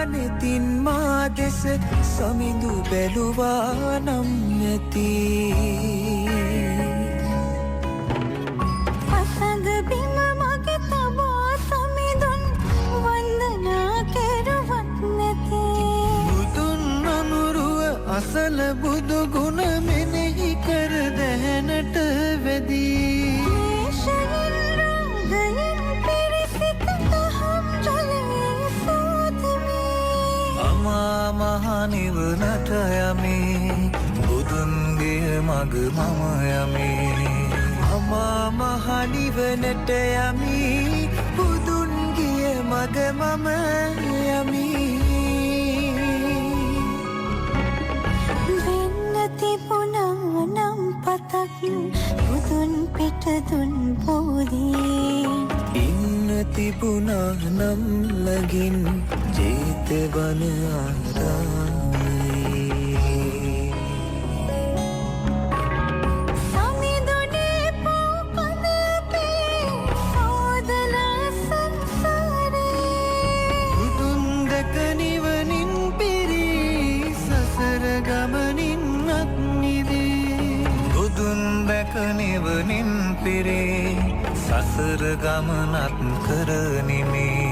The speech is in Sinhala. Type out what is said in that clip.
නෙතින් මා දෙස සමිඳු බැලුවා නම් ඇති අසඟ බිම මගේ තබා සමිඳුන් වන්දනා කෙරුවත් නැති බුදුන් අනුරුව අසල බුදු ගුණ මෙනෙහි කර දැනට වැදී ශයෙන් රාගයෙන් පිරිසිත දහම් ජලයේ සෝදමී අමා මහ නිවනට යමි බුදුන්ගේ මග මම යමි අමා මහ නිවනට යමි බුදුන්ගේ මග මම යමි වෙන්න තිබුණා නම් පතක් බුදුන් පිට දුන් බෝධී ඉන්න තිබුණා නම් ළඟින් ජේතවන ආරාමේ සමිඳුනේ පොපද පේ සෝදලා සංසාරේ බුදුන් දැක නිවනින් පිරි සසර ගමනින් අත් නිදී බුදුන් දැක නිවනින් පිරි සසර ගමනත් කරනිමි